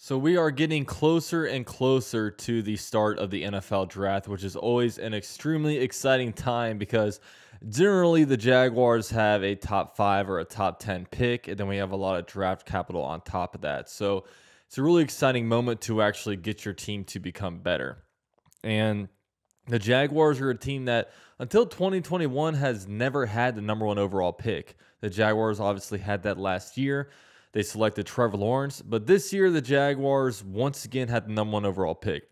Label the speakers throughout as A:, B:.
A: So we are getting closer and closer to the start of the NFL draft, which is always an extremely exciting time because generally the Jaguars have a top 5 or a top 10 pick, and then we have a lot of draft capital on top of that. So it's a really exciting moment to actually get your team to become better. And the Jaguars are a team that until 2021 has never had the number one overall pick. The Jaguars obviously had that last year. They selected Trevor Lawrence, but this year the Jaguars once again had the number one overall pick.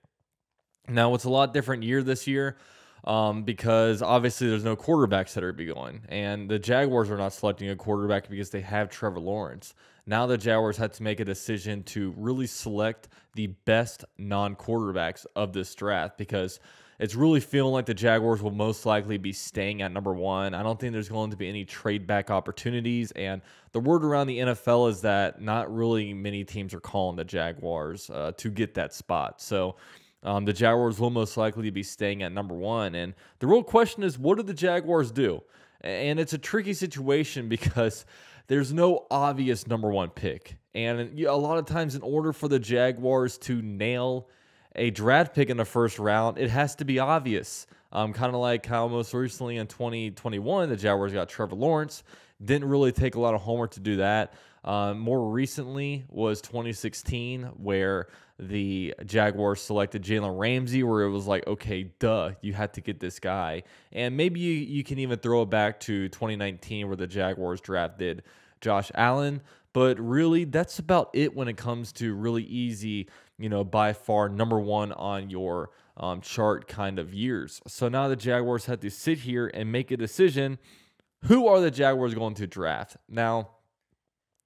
A: Now it's a lot different year this year because obviously there's no quarterbacks that are be going, and the Jaguars are not selecting a quarterback because they have Trevor Lawrence. Now the Jaguars had to make a decision to really select the best non-quarterbacks of this draft because it's really feeling like the Jaguars will most likely be staying at number one. I don't think there's going to be any trade back opportunities. And the word around the NFL is that not really many teams are calling the Jaguars to get that spot. So the Jaguars will most likely be staying at number one. And the real question is, what do the Jaguars do? And it's a tricky situation because there's no obvious number one pick. And a lot of times in order for the Jaguars to nail a draft pick in the first round, it has to be obvious. Kind of like how most recently in 2021, the Jaguars got Trevor Lawrence. Didn't really take a lot of homework to do that. More recently was 2016, where the Jaguars selected Jalen Ramsey, where it was like, okay, duh, you had to get this guy. And maybe you can even throw it back to 2019, where the Jaguars drafted Josh Allen. But really, that's about it when it comes to really easy, by far number one on your chart kind of years. So now the Jaguars had to sit here and make a decision. Who are the Jaguars going to draft? Now,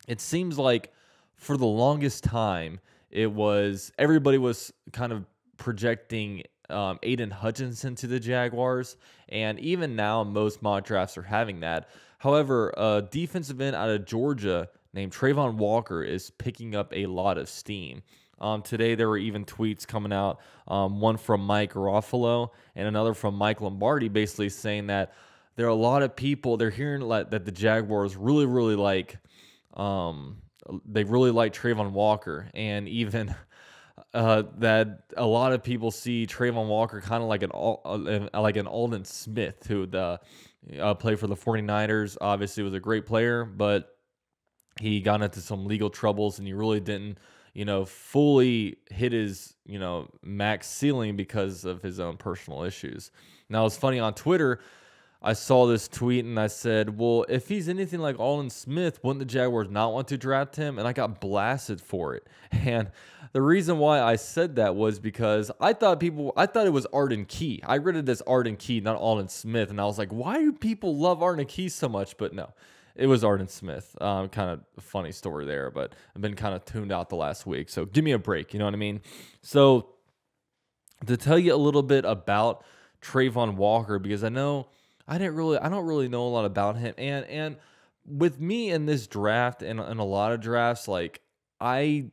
A: it seems like for the longest time, everybody was kind of projecting Aiden Hutchinson to the Jaguars. And even now, most mock drafts are having that. However, a defensive end out of Georgia named Trayvon Walker is picking up a lot of steam. Today, there were even tweets coming out, one from Mike Garofalo and another from Mike Lombardi, basically saying that there are a lot of people, they're hearing that the Jaguars really, really like, they really like Trayvon Walker, and even that a lot of people see Trayvon Walker kind of like an Alden Smith, who played for the 49ers, obviously was a great player, but he got into some legal troubles and he really didn't fully hit his, max ceiling because of his own personal issues. Now, it's funny, on Twitter, I saw this tweet and I said, well, if he's anything like Alden Smith, wouldn't the Jaguars not want to draft him? And I got blasted for it. And the reason why I said that was because I thought it was Arden Key. I read it as Arden Key, not Alden Smith. And I was like, why do people love Arden Key so much? But no. It was Arden Smith. Kind of a funny story there, but I've been kind of tuned out the last week. So give me a break, you know what I mean? So to tell you a little bit about Trayvon Walker, because I don't really know a lot about him. And with me in this draft and a lot of drafts, the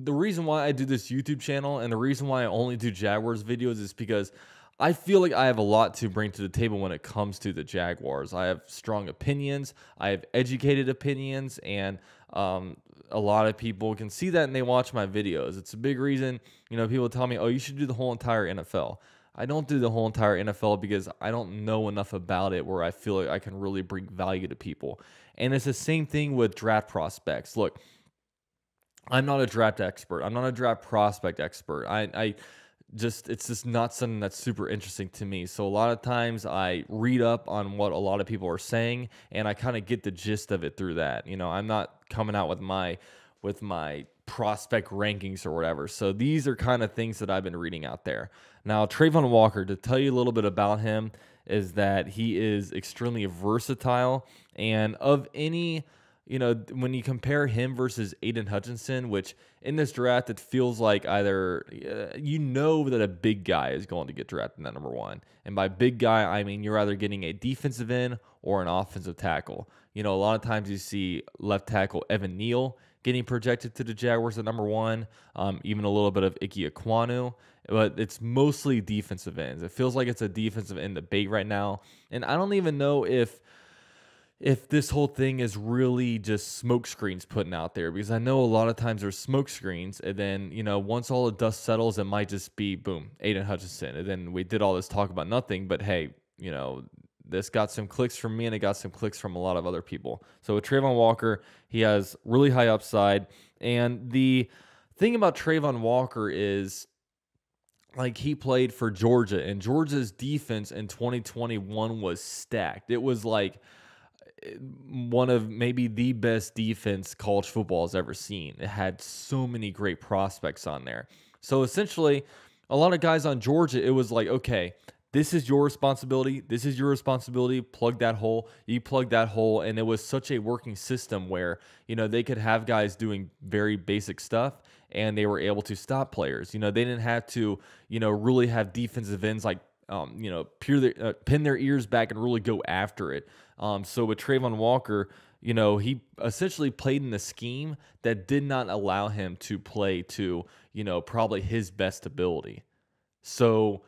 A: reason why I do this YouTube channel and the reason why I only do Jaguars videos is because I feel like I have a lot to bring to the table when it comes to the Jaguars. I have strong opinions. I have educated opinions, and a lot of people can see that and they watch my videos. It's a big reason, people tell me, oh, you should do the whole entire NFL. I don't do the whole entire NFL because I don't know enough about it where I feel like I can really bring value to people. And it's the same thing with draft prospects. Look, I'm not a draft expert. I'm not a draft prospect expert. It's just not something that's super interesting to me. So a lot of times I read up on what a lot of people are saying, and I kind of get the gist of it through that. I'm not coming out with my prospect rankings or whatever. So these are kind of things that I've been reading out there. Now, Trayvon Walker, to tell you a little bit about him, is that he is extremely versatile, and of any, when you compare him versus Aiden Hutchinson, which in this draft, it feels like either, that a big guy is going to get drafted at number one. And by big guy, I mean you're either getting a defensive end or an offensive tackle. A lot of times you see left tackle Evan Neal getting projected to the Jaguars at number one, even a little bit of Ike Ekwonu, but it's mostly defensive ends. It feels like it's a defensive end debate right now, and I don't even know if if this whole thing is really just smoke screens putting out there, because I know a lot of times there's smoke screens, and then, once all the dust settles, it might just be boom, Aiden Hutchinson. And then we did all this talk about nothing, but hey, this got some clicks from me and it got some clicks from a lot of other people. So with Trayvon Walker, he has really high upside. And the thing about Trayvon Walker is, like, he played for Georgia, and Georgia's defense in 2021 was stacked. It was like one of maybe the best defense college football has ever seen. It had so many great prospects on there. So essentially, a lot of guys on Georgia, it was like, okay, this is your responsibility. This is your responsibility. Plug that hole. You plug that hole. And it was such a working system where, they could have guys doing very basic stuff and they were able to stop players. They didn't have to, really have defensive ends like, pin their ears back and really go after it. So with Trayvon Walker, he essentially played in a scheme that did not allow him to play to, probably his best ability. So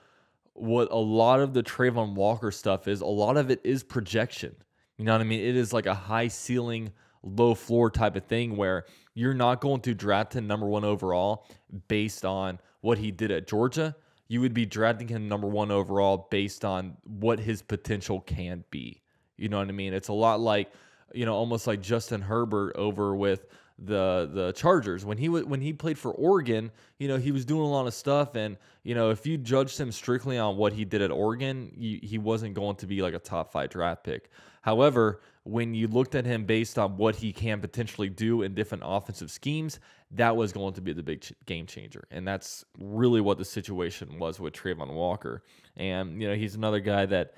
A: what a lot of the Trayvon Walker stuff is, a lot of it is projection. You know what I mean? It is like a high ceiling, low floor type of thing where you're not going to draft him number 1 overall based on what he did at Georgia. You would be drafting him number 1 overall based on what his potential can be. You know what I mean? It's a lot like, almost like Justin Herbert over with the Chargers. When he played for Oregon, he was doing a lot of stuff, and if you judged him strictly on what he did at Oregon, he wasn't going to be like a top 5 draft pick. However, when you looked at him based on what he can potentially do in different offensive schemes, that was going to be the big game changer. And that's really what the situation was with Trayvon Walker. And, he's another guy that,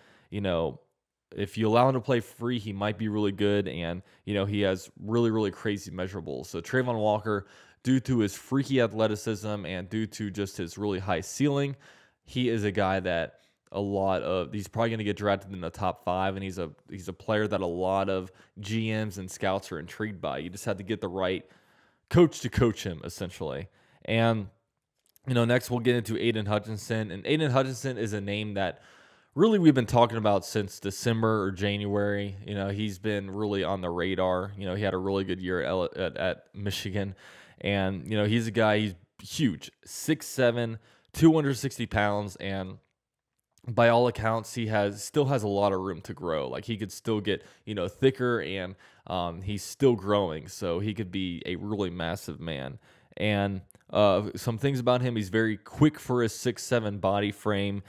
A: if you allow him to play free, he might be really good. And, he has really, really crazy measurables. So Trayvon Walker, due to his freaky athleticism and due to just his really high ceiling, he is a guy that he's probably going to get drafted in the top 5, and he's a player that a lot of GMs and scouts are intrigued by. You just have to get the right coach to coach him, essentially. And, next we'll get into Aiden Hutchinson. And Aiden Hutchinson is a name that really we've been talking about since December or January. He's been really on the radar. He had a really good year at Michigan. And, he's a guy, he's huge, 6'7", 260 pounds, and by all accounts, he still has a lot of room to grow. Like, he could still get, thicker, and he's still growing. So he could be a really massive man. And some things about him, he's very quick for his 6'7" body frame.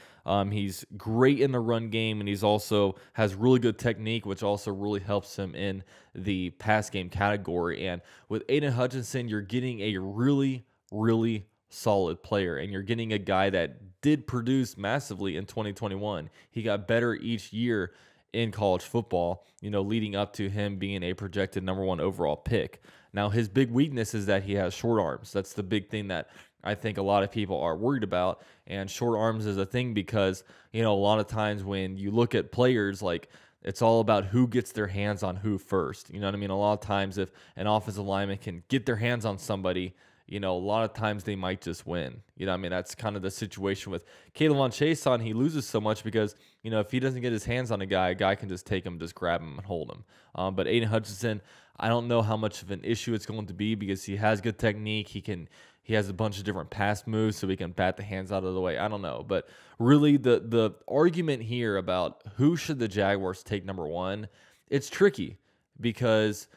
A: He's great in the run game, and he's also has really good technique, which also really helps him in the pass game category. And with Aiden Hutchinson, you're getting a really, really solid player, and you're getting a guy that did produce massively in 2021. He got better each year in college football, leading up to him being a projected number 1 overall pick. Now, his big weakness is that he has short arms. That's the big thing that I think a lot of people are worried about. And short arms is a thing because, a lot of times when you look at players, like, it's all about who gets their hands on who first. You know what I mean? A lot of times if an offensive lineman can get their hands on somebody, a lot of times they might just win. That's kind of the situation with K'Lavon Chaisson. He loses so much because, if he doesn't get his hands on a guy can just take him, just grab him and hold him. But Aiden Hutchinson, I don't know how much of an issue it's going to be because he has good technique. He has a bunch of different pass moves, so he can bat the hands out of the way. I don't know. But really, the argument here about who should the Jaguars take number 1, it's tricky because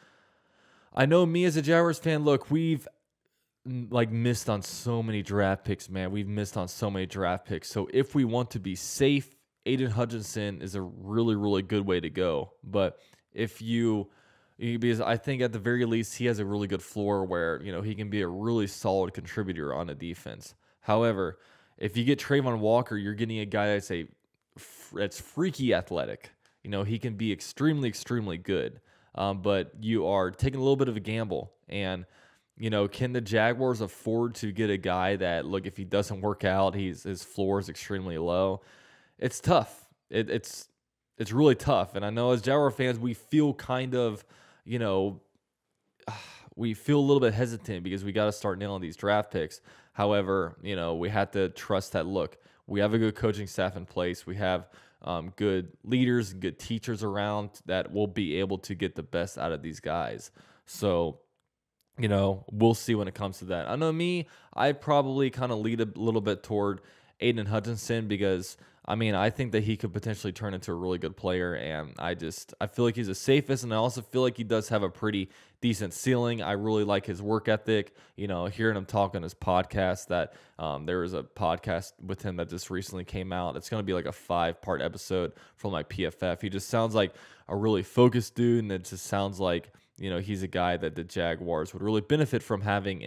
A: I know me as a Jaguars fan, look, we've missed on so many draft picks, man. We've missed on so many draft picks. So if we want to be safe, Aiden Hutchinson is a really, really good way to go. But because I think at the very least he has a really good floor where, he can be a really solid contributor on a defense. However, if you get Trayvon Walker, you're getting a guy that's freaky athletic. He can be extremely, extremely good. But you are taking a little bit of a gamble. And can the Jaguars afford to get a guy that, look, if he doesn't work out, his floor is extremely low? It's tough. It's really tough. And I know as Jaguar fans, we feel kind of, we feel a little bit hesitant because we got to start nailing these draft picks. However, we have to trust that, look, we have a good coaching staff in place. We have good leaders, good teachers around that will be able to get the best out of these guys. So, we'll see when it comes to that. I know me, I probably kind of lead a little bit toward Aiden Hutchinson because I think that he could potentially turn into a really good player, and I feel like he's the safest, and I also feel like he does have a pretty decent ceiling. I really like his work ethic. Hearing him talk on his podcast, that there was a podcast with him that just recently came out. It's going to be like a 5-part episode from my PFF. He just sounds like a really focused dude, and it just sounds like he's a guy that the Jaguars would really benefit from having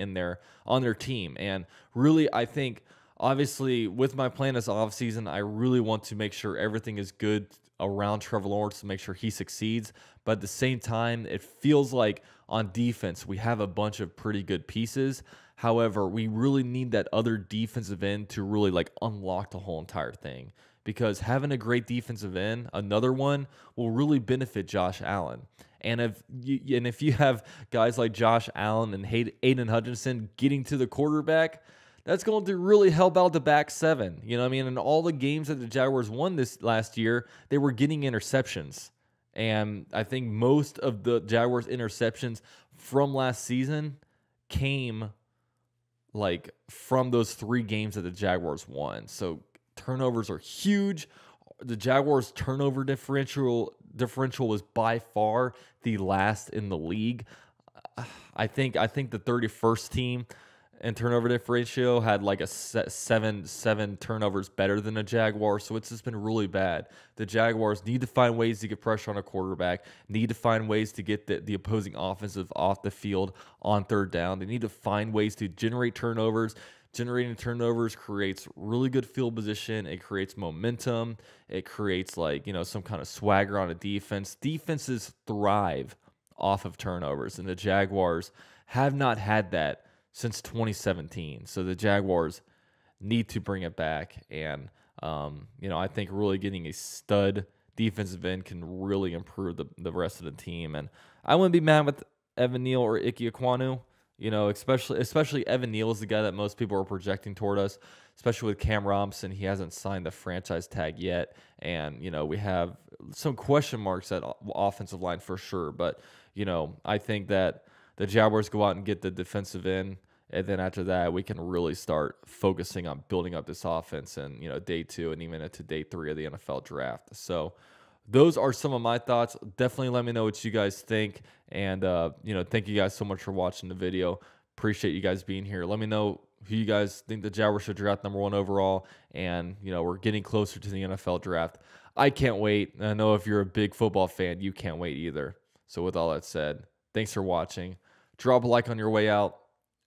A: on their team. And really, I think, obviously, with my plan this offseason, I really want to make sure everything is good around Trevor Lawrence to make sure he succeeds. But at the same time, it feels like on defense, we have a bunch of pretty good pieces. However, we really need that other defensive end to really unlock the whole entire thing. Because having a great defensive end, another one, will really benefit Josh Allen. And if you have guys like Josh Allen and Aiden Hutchinson getting to the quarterback, that's going to really help out the back seven. In all the games that the Jaguars won this last year, they were getting interceptions. And I think most of the Jaguars' interceptions from last season came from those 3 games that the Jaguars won. So turnovers are huge. The Jaguars' turnover differential was by far the last in the league. I think the 31st team in turnover differential had a seven turnovers better than the Jaguars. So it's just been really bad. The Jaguars need to find ways to get pressure on a quarterback, need to find ways to get the opposing offensive off the field on 3rd down. They need to find ways to generate turnovers. Generating turnovers creates really good field position. It creates momentum. It creates some kind of swagger on a defense. Defenses thrive off of turnovers, and the Jaguars have not had that since 2017. So the Jaguars need to bring it back. And, I think really getting a stud defensive end can really improve the rest of the team. And I wouldn't be mad with Evan Neal or Ike Ekwonu. Especially Evan Neal is the guy that most people are projecting toward us, especially with Cam Robinson. He hasn't signed the franchise tag yet. And, we have some question marks at offensive line for sure. But, I think that the Jaguars go out and get the defensive end. And then after that, we can really start focusing on building up this offense in, day 2 and even into day 3 of the NFL draft. So those are some of my thoughts. Definitely let me know what you guys think. And, thank you guys so much for watching the video. Appreciate you guys being here. Let me know who you guys think the Jaguars should draft #1 overall. And, we're getting closer to the NFL draft. I can't wait. I know if you're a big football fan, you can't wait either. So with all that said, thanks for watching. Drop a like on your way out.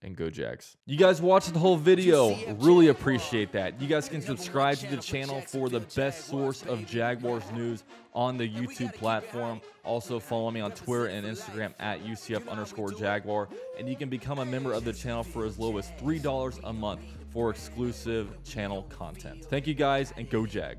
A: And go Jags. You guys watched the whole video. Really appreciate that. You guys can subscribe to the channel for the best source of Jaguars news on the YouTube platform. Also follow me on Twitter and Instagram at UCF_Jaguar. And you can become a member of the channel for as low as $3 a month for exclusive channel content. Thank you guys, and go Jags.